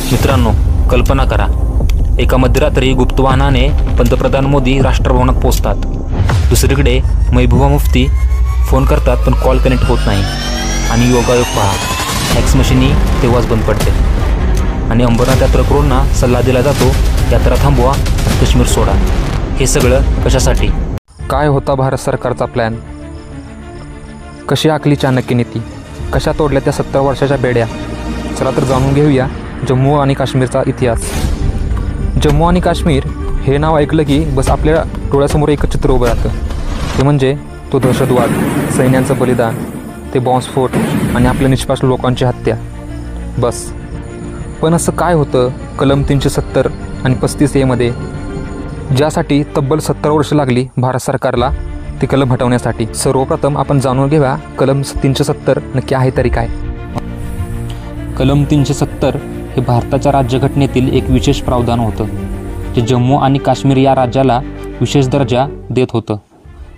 मित्रांनो, कल्पना करा, एका मध्यरात्री गुप्त वाहनाने पंतप्रधान मोदी राष्ट्रभवनात पोहोचतात. दुसरीकडे महबूबा मुफ्ती फोन करतात पण कॉल कनेक्ट होत नाही. आणि योगायोग पहा, फॅक्स मशीनही तेव्हाच बंद पडते. आणि अंबरनाथ यात्रेकरूंना सल्ला दिला जातो, यात्रा थांबवा, काश्मीर सोडा. हे सगळं कशासाठी? काय होता भारत सरकारचा प्लॅन? कशी आखली चाणक्य नीती? कशा तोडल्या त्या 70 वर्षाच्या बेड्या? चला तर जाणून घेऊया जम्मू आणि काश्मीरचा इतिहास. जम्मू आणि काश्मीर हे नाव ऐकलं की बस आपल्या डोळ्यासमोर एकच चित्र उभं राहतं. ते म्हणजे तो दहशतवाद, सैन्यांचं बलिदान, ते बॉम्बस्फोट आणि आपल्या निष्पाप लोकांची हत्या. बस. पण असं काय होतं कलम 370 आणि 35A मध्ये, ज्यासाठी तब्बल 70 वर्ष लागली भारत सरकारला ती कलम हटवण्यासाठी? सर्वप्रथम आपण जाणून घेऊया कलम 370 नक्की आहे तरी काय. कलम 370 हे भारताच्या राज्यघटनेतील एक विशेष प्रावधान होतं, जे जम्मू आणि काश्मीर या राज्याला विशेष दर्जा देत होतं.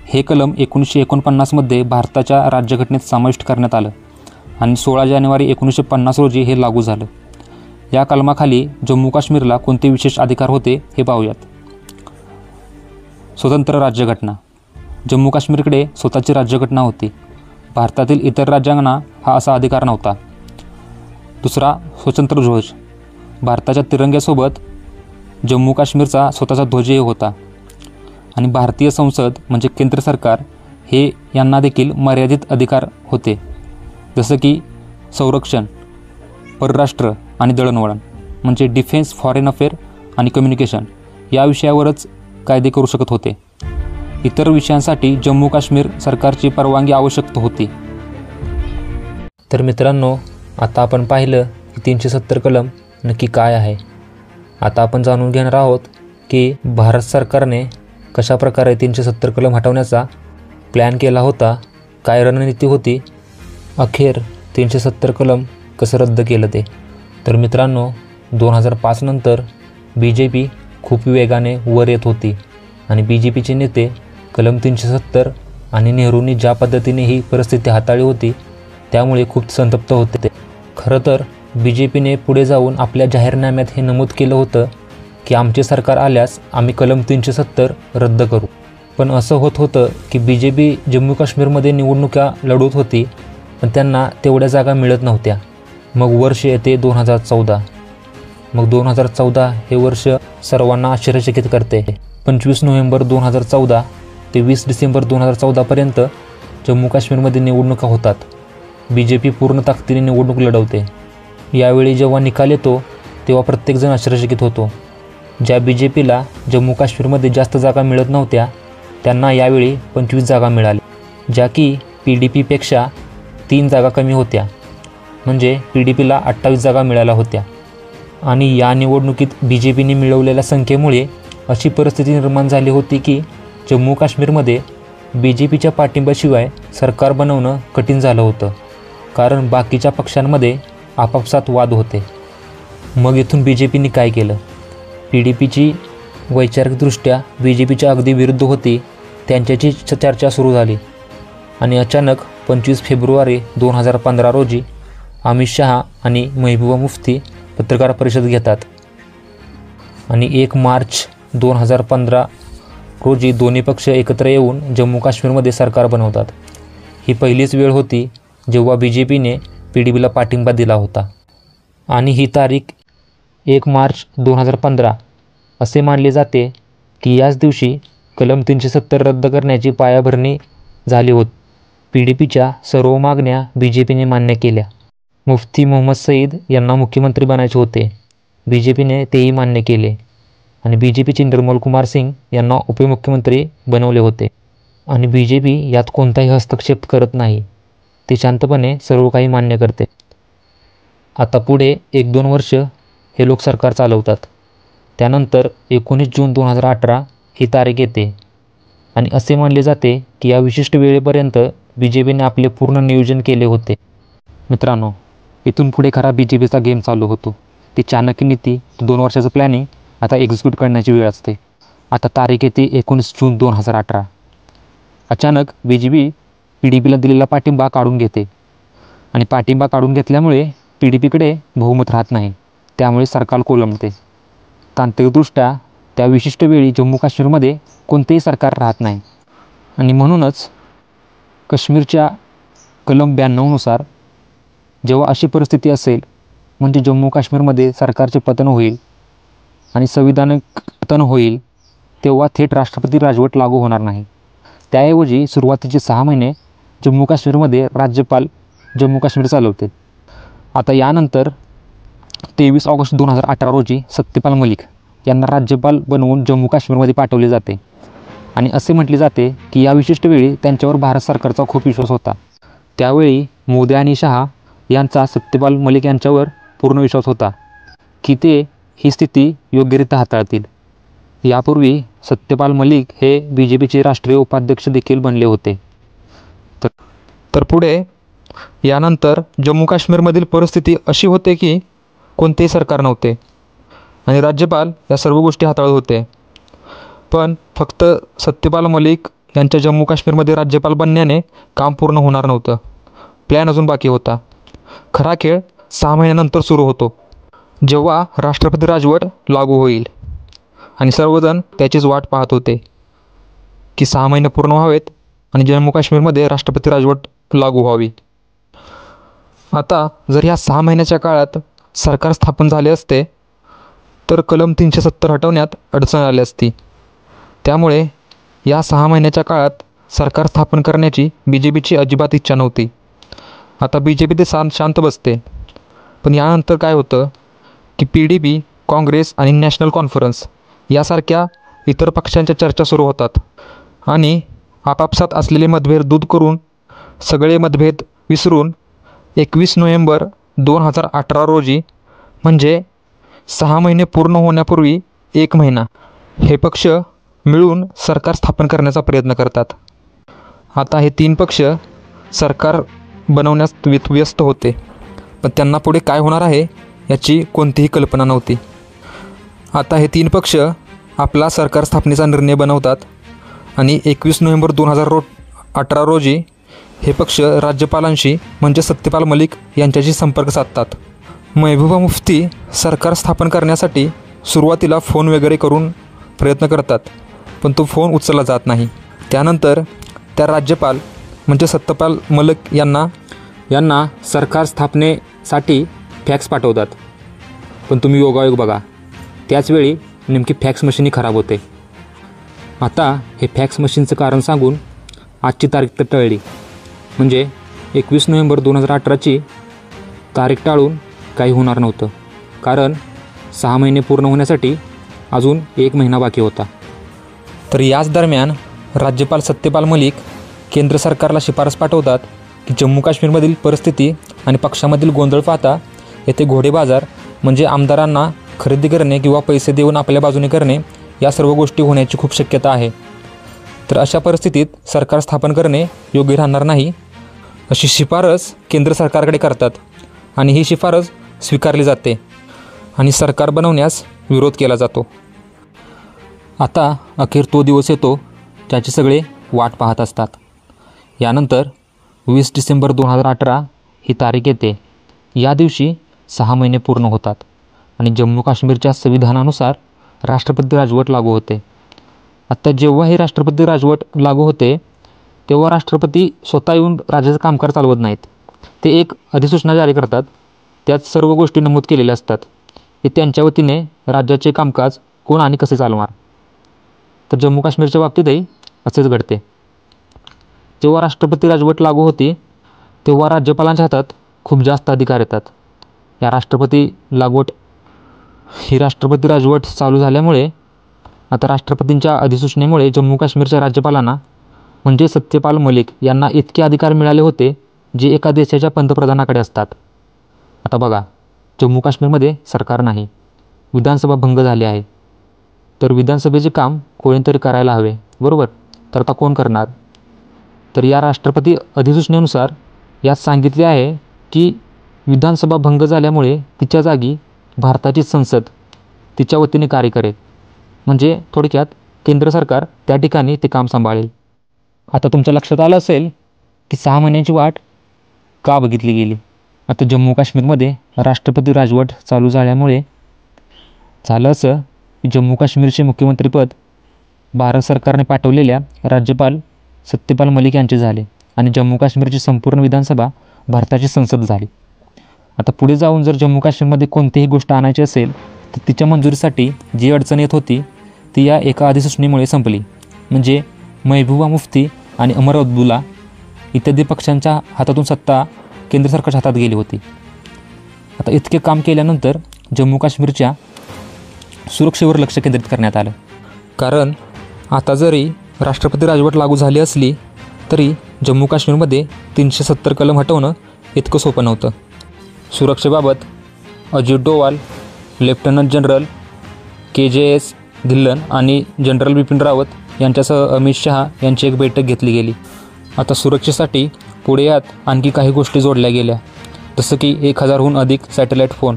हे कलम 1949 मध्ये भारताच्या राज्यघटनेत समाविष्ट करण्यात आलं आणि 16 जानेवारी 1950 रोजी हे लागू झालं. या कलमाखाली जम्मू काश्मीरला कोणते विशेष अधिकार होते हे पाहूयात. स्वतंत्र राज्यघटना. जम्मू काश्मीरकडे स्वतःची राज्यघटना होती. भारतातील इतर राज्यांना हा असा अधिकार नव्हता. दुसरा, स्वतंत्र ध्वज. भारताच्या तिरंग्यासोबत जम्मू काश्मीरचा स्वतःचा ध्वजही होता. आणि भारतीय संसद म्हणजे केंद्र सरकार हे यांना देखील मर्यादित अधिकार होते, जसं की संरक्षण, परराष्ट्र आणि दळणवळण म्हणजे डिफेन्स, फॉरेन अफेअर आणि कम्युनिकेशन या विषयावरच कायदे करू शकत होते. इतर विषयांसाठी जम्मू काश्मीर सरकारची परवानगी आवश्यक होती. तर मित्रांनो, आता आपण पाहिलं की 370 कलम नक्की काय आहे. आता आपण जाणून घेणार आहोत की भारत सरकारने कशाप्रकारे 370 कलम हटवण्याचा प्लॅन केला होता, काय रणनीती होती, अखेर 370 कलम कसं रद्द केलं ते. तर मित्रांनो, 2005 नंतर BJP खूप वेगाने वर येत होती आणि BJPचे नेते कलम 370 आणि नेहरूंनी ज्या पद्धतीने ही परिस्थिती हाताळली होती त्यामुळे खूप संतप्त होते. खरं तर BJPने पुढे जाऊन आपल्या जाहीरनाम्यात हे नमूद केलं होतं की आमचे सरकार आल्यास आम्ही कलम 370 रद्द करू. पण असं होत होतं की BJP जम्मू काश्मीरमध्ये निवडणुका लढवत होती पण त्यांना तेवढ्या जागा मिळत नव्हत्या. मग वर्ष येते 2014. मग 2014 हे वर्ष सर्वांना आश्चर्यचकित करते. 25 नोव्हेंबर 2014 ते 20 डिसेंबर 2014पर्यंत जम्मू काश्मीरमध्ये निवडणुका होतात. BJP पूर्ण ताकदीने निवडणूक लढवते. यावेळी जेव्हा निकाल येतो तेव्हा प्रत्येकजण आश्चर्यचकित होतो. ज्या BJPला जम्मू काश्मीरमध्ये जास्त जागा मिळत नव्हत्या त्यांना यावेळी 25 जागा मिळाल्या, ज्या की PDPपेक्षा 3 जागा कमी होत्या. म्हणजे PDPला 28 जागा मिळाल्या होत्या. आणि या निवडणुकीत BJPने मिळवलेल्या संख्येमुळे अशी परिस्थिती निर्माण झाली होती की जम्मू काश्मीरमध्ये BJPच्या पाठिंब्याशिवाय सरकार बनवणं कठीण झालं होतं, कारण बाकीच्या पक्षांमध्ये आपापसात वाद होते. मग इथून BJPने काय केलं? PDPची वैचारिकदृष्ट्या BJPच्या अगदी विरुद्ध होती त्यांच्याची चर्चा सुरू झाली. आणि अचानक 25 फेब्रुवारी 2015 रोजी अमित शहा आणि महबूबा मुफ्ती पत्रकार परिषद घेतात. आणि 1 मार्च 2015 रोजी दोन्ही पक्ष एकत्र येऊन जम्मू काश्मीरमध्ये सरकार बनवतात. ही पहिलीच वेळ होती जेव्हा BJPने PDPला पाठिंबा दिला होता. आणि ही तारीख 1 मार्च 2015 असे मानले जाते की याच दिवशी कलम 370 रद्द करण्याची पायाभरणी झाली होती. PDPच्या सर्व मागण्या BJPने मान्य केल्या. मुफ्ती मोहम्मद सईद यांना मुख्यमंत्री बनायचे होते. BJPने तेही मान्य केले. आणि BJPचे निर्मल कुमार सिंग यांना उपमुख्यमंत्री बनवले होते. आणि BJP यात कोणताही हस्तक्षेप करत नाही, ते शांतपणे सर्व काही मान्य करते. आता पुढे 1-2 वर्ष हे लोक सरकार चालवतात. त्यानंतर 19 जून 2018 ही तारीख येते आणि असे मानले जाते की या विशिष्ट वेळेपर्यंत BJPने आपले पूर्ण नियोजन केले होते. मित्रांनो, इथून पुढे खरा BJPचा गेम चालू होतो. ती चाणक्य नीती, 2 वर्षाचं प्लॅनिंग आता एक्झिक्यूट करण्याची वेळ असते. आता तारीख येते 19 जून 2018. अचानक BJP PDPला दिलेला पाठिंबा काढून घेते आणि पाठिंबा काढून घेतल्यामुळे PDPकडे बहुमत राहत नाही. त्यामुळे सरकार कोलमडते. तांत्रिकदृष्ट्या त्या विशिष्ट वेळी जम्मू काश्मीरमध्ये कोणतेही सरकार राहत नाही आणि म्हणूनच काश्मीरच्या कलम 92नुसार जेव्हा अशी परिस्थिती असेल म्हणजे जम्मू काश्मीरमध्ये सरकारचे पतन होईल आणि संविधानिक पतन होईल, तेव्हा थेट राष्ट्रपती राजवट लागू होणार नाही. त्याऐवजी सुरुवातीचे 6 महिने जम्मू काश्मीरमध्ये राज्यपाल जम्मू काश्मीर चालवते. आता यानंतर 23 ऑगस्ट 2018 रोजी सत्यपाल मलिक यांना राज्यपाल बनवून जम्मू काश्मीरमध्ये पाठवले जाते आणि असे म्हटले जाते की या विशिष्ट वेळी त्यांच्यावर भारत सरकारचा खूप विश्वास होता. त्यावेळी मोदी आणि शहा यांचा सत्यपाल मलिक यांच्यावर पूर्ण विश्वास होता की ते ही स्थिती योग्यरित्या हाताळतील. यापूर्वी सत्यपाल मलिक हे BJPचे राष्ट्रीय उपाध्यक्ष देखील बनले होते. तर पुढे यानंतर जम्मू काश्मीरमधील परिस्थिती अशी होते की कोणतेही सरकार नव्हते आणि राज्यपाल या सर्व गोष्टी हाताळत होते. पण फक्त सत्यपाल मलिक यांच्या जम्मू काश्मीरमध्ये राज्यपाल बनण्याने काम पूर्ण होणार नव्हतं. प्लॅन अजून बाकी होता. खरा खेळ 6 महिन्यानंतर सुरू होतो, जेव्हा राष्ट्रपती राजवट लागू होईल आणि सर्वजण त्याचीच वाट पाहत होते की 6 महिने पूर्ण व्हावेत आणि जम्मू काश्मीरमध्ये राष्ट्रपती राजवट लागू व्हावी. आता जर ह्या 6 महिन्याच्या काळात सरकार स्थापन झाले असते तर कलम 370 हटवण्यात अडचण आली असती. त्यामुळे या 6 महिन्याच्या काळात सरकार स्थापन करण्याची BJPची अजिबात इच्छा नव्हती. आता BJP ते शांत बसते. पण यानंतर काय होतं की PDP, काँग्रेस आणि नॅशनल कॉन्फरन्स यासारख्या इतर पक्षांच्या चर्चा सुरू होतात आणि आपापसात असलेले मतभेद दूर करून सगळे मतभेद विसरून 21 नोव्हेंबर 2018 रोजी म्हणजे 6 महिने पूर्ण होण्यापूर्वी 1 महिना हे पक्ष मिळून सरकार स्थापन करण्याचा प्रयत्न करतात. आता हे 3 पक्ष सरकार बनवण्यास व्यस्त होते, पण त्यांना पुढे काय होणार आहे याची कोणतीही कल्पना नव्हती. आता हे 3 पक्ष आपला सरकार स्थापनेचा निर्णय बनवतात आणि 21 नोव्हेंबर 2018 रोजी हे पक्ष राज्यपालांशी म्हणजे सत्यपाल मलिक यांच्याशी संपर्क साधतात. महबूबा मुफ्ती सरकार स्थापन करण्यासाठी सुरुवातीला फोन वगैरे करून प्रयत्न करतात, पण तो फोन उचलला जात नाही. त्यानंतर त्या राज्यपाल म्हणजे सत्यपाल मलिक यांना सरकार स्थापनेसाठी फॅक्स पाठवतात. पण तुम्ही योगायोग बघा, त्याचवेळी नेमकी फॅक्स मशीनही खराब होते. आता हे फॅक्स मशीनचं कारण सांगून आजची तारीख तर टळली. म्हणजे 21 नोव्हेंबर 2018ची तारीख टाळून काही होणार नव्हतं, कारण 6 महिने पूर्ण होण्यासाठी अजून 1 महिना बाकी होता. तर याच दरम्यान राज्यपाल सत्यपाल मलिक केंद्र सरकारला शिफारस पाठवतात की जम्मू काश्मीरमधील परिस्थिती आणि पक्षामधील गोंधळ पाहता येथे घोडेबाजार म्हणजे आमदारांना खरेदी करणे किंवा पैसे देऊन आपल्या बाजूने करणे या सर्व गोष्टी होण्याची खूप शक्यता आहे. तर अशा परिस्थितीत सरकार स्थापन करणे योग्य राहणार नाही अशी शिफारस केंद्र सरकारकडे करतात आणि ही शिफारस स्वीकारली जाते आणि सरकार बनवण्यास विरोध केला जातो. आता अखेर तो दिवस येतो ज्याची सगळे वाट पाहत असतात. यानंतर 20 डिसेंबर 2018 ही तारीख येते. या दिवशी 6 महिने पूर्ण होतात आणि जम्मू काश्मीरच्या संविधानानुसार राष्ट्रपती राजवट लागू होते. आत्ता जेव्हा ही राष्ट्रपती राजवट लागू होते तेव्हा राष्ट्रपती स्वतः येऊन राज्याचं कामकाज चालवत नाहीत. ते एक अधिसूचना जारी करतात, त्यात सर्व गोष्टी नमूद केलेल्या असतात की त्यांच्या वतीने राज्याचे कामकाज कोण आणि कसे चालवणार. तर जम्मू काश्मीरच्या बाबतीतही असेच घडते. जेव्हा राष्ट्रपती राजवट लागू होती तेव्हा राज्यपालांच्या हातात खूप जास्त अधिकार येतात. या राष्ट्रपती राजवट चालू झाल्यामुळे आता राष्ट्रपतींच्या अधिसूचनेमुळे जम्मू काश्मीरच्या राज्यपालांना म्हणजे सत्यपाल मलिक यांना इतके अधिकार मिळाले होते जे एका देशाच्या पंतप्रधानाकडे असतात. आता बघा, जम्मू काश्मीरमध्ये सरकार नाही, विधानसभा भंग झाली आहे, तर विधानसभेचे काम कोणीतरी करायला हवे, बरोबर? तर आता कोण करणार? तर या राष्ट्रपती अधिसूचनेनुसार यात सांगितले आहे की विधानसभा भंग झाल्यामुळे तिच्या जागी भारताची संसद तिच्या वतीने कार्य करेल. म्हणजे थोडक्यात केंद्र सरकार त्या ठिकाणी ते काम सांभाळेल. आता तुमच्या लक्षात आलं असेल की 6 महिन्यांची वाट का बघितली गेली. आता जम्मू काश्मीरमध्ये राष्ट्रपती राजवट चालू झाल्यामुळे झालं असं की जम्मू काश्मीरचे मुख्यमंत्रीपद भारत सरकारने पाठवलेल्या राज्यपाल सत्यपाल मलिक यांचे झाले आणि जम्मू काश्मीरची संपूर्ण विधानसभा भारताची संसद झाली. आता पुढे जाऊन जर जम्मू काश्मीरमध्ये कोणतीही गोष्ट आणायची असेल तर तिच्या मंजुरीसाठी जी अडचण येत होती ती या एका अधिसूचनेमुळे संपली. म्हणजे महबूबा मुफ्ती आणि अमर अब्दुल्ला इत्यादी पक्षांच्या हातातून सत्ता केंद्र सरकारच्या हातात गेली होती. आता इतके काम केल्यानंतर जम्मू काश्मीरच्या सुरक्षेवर लक्ष केंद्रित करण्यात आलं. कारण आता जरी राष्ट्रपती राजवट लागू झाली असली तरी जम्मू काश्मीरमध्ये 370 कलम हटवणं इतकं सोपं नव्हतं. सुरक्षेबाबत Ajit Doval, lieutenant general KJS Dhillon आणि जनरल बिपिन रावत यांच्यासह अमित शहा यांची एक बैठक घेतली गेली. आता सुरक्षेसाठी पुढे यात आणखी काही गोष्टी जोडल्या गेल्या, जसं की 1000हून अधिक सॅटेलाईट फोन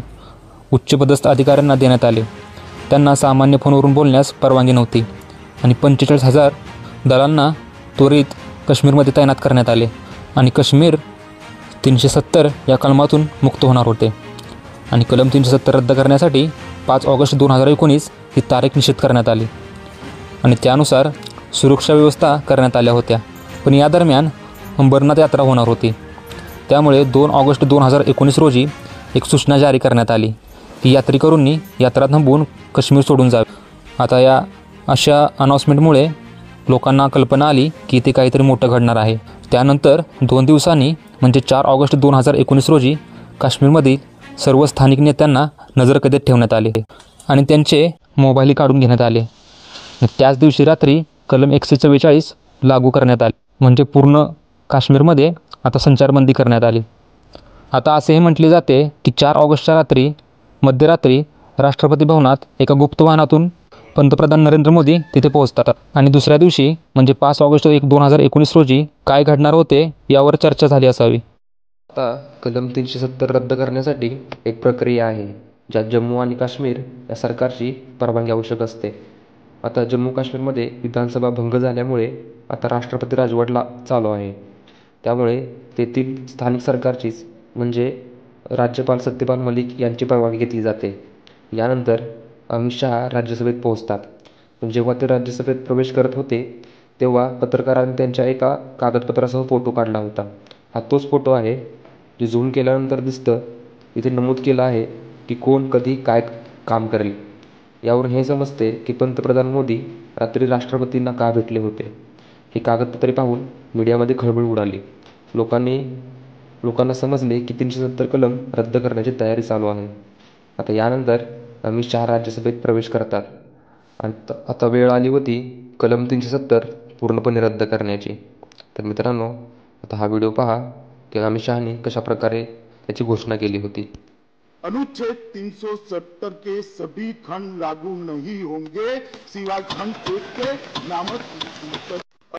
उच्चपदस्थ अधिकाऱ्यांना देण्यात आले. त्यांना सामान्य फोनवरून बोलण्यास परवानगी नव्हती आणि 45,000 दलांना त्वरित काश्मीरमध्ये तैनात करण्यात आले आणि काश्मीर 370 या कलमातून मुक्त होणार होते. आणि कलम 370 रद्द करण्यासाठी 5 ऑगस्ट 2019 ही तारीख निश्चित करण्यात आली आणि त्यानुसार सुरक्षा व्यवस्था करण्यात आल्या होत्या. पण या दरम्यान अंबरनाथ यात्रा होणार होती. त्यामुळे 2 ऑगस्ट 2019 रोजी एक सूचना जारी करण्यात आली की यात्रेकरूंनी यात्रा थांबवून काश्मीर सोडून जावे. आता या अशा अनाऊन्समेंटमुळे लोकांना कल्पना आली की ते काहीतरी मोठं घडणार आहे. त्यानंतर 2 दिवसांनी म्हणजे 4 ऑगस्ट 2019 रोजी काश्मीरमधील सर्व स्थानिक नेत्यांना नजरकैदेत ठेवण्यात आले आणि त्यांचे मोबाईलही काढून घेण्यात आले. त्याच दिवशी रात्री कलम 144 लागू करण्यात आले. म्हणजे पूर्ण काश्मीरमध्ये आता संचारबंदी करण्यात आली. आता असेही म्हटले जाते की 4 ऑगस्टच्या रात्री मध्यरात्री राष्ट्रपती भवनात एका गुप्त वाहनातून पंतप्रधान नरेंद्र मोदी तिथे पोहोचतात आणि दुसऱ्या दिवशी म्हणजे 5 ऑगस्ट 2019 रोजी काय घडणार होते यावर चर्चा झाली असावी. आता कलम 370 रद्द करण्यासाठी एक प्रक्रिया आहे ज्यात जम्मू आणि काश्मीर या सरकारची परवानगी आवश्यक असते. आता जम्मू काश्मीरमध्ये विधानसभा भंग झाल्यामुळे आता राष्ट्रपती राजवट चालू आहे. त्यामुळे तेथील स्थानिक सरकारचीच म्हणजे राज्यपाल सत्यपाल मलिक यांची परवानगी घेतली जाते. यानंतर अमित शहा राज्यसभेत पोहोचतात. पण जेव्हा ते राज्यसभेत प्रवेश करत होते तेव्हा पत्रकारांनी त्यांच्या एका कागदपत्रासह फोटो काढला होता. हा तोच फोटो आहे जे झूम केल्यानंतर दिसतं. इथे नमूद केलं आहे की कोण कधी काय काम करेल. यावरून हे समजते की पंतप्रधान मोदी रात्री राष्ट्रपतींना का भेटले होते. ही कागदपत्रे पाहून मीडियामध्ये खळबळ उडाली. लोकांना समजले की 370 कलम रद्द करण्याची तयारी चालू आहे. आता यानंतर अमित शहा राज्यसभेत प्रवेश करतात आणि आता वेळ आली होती कलम 370 पूर्णपणे रद्द करण्याची. तर मित्रांनो, आता हा व्हिडिओ पहा की अमित शहानी कशाप्रकारे त्याची घोषणा केली होती. अनुच्छेद 370 के सभी खंड लागू नहीं होंगे सिवाय खंड 1 के नामक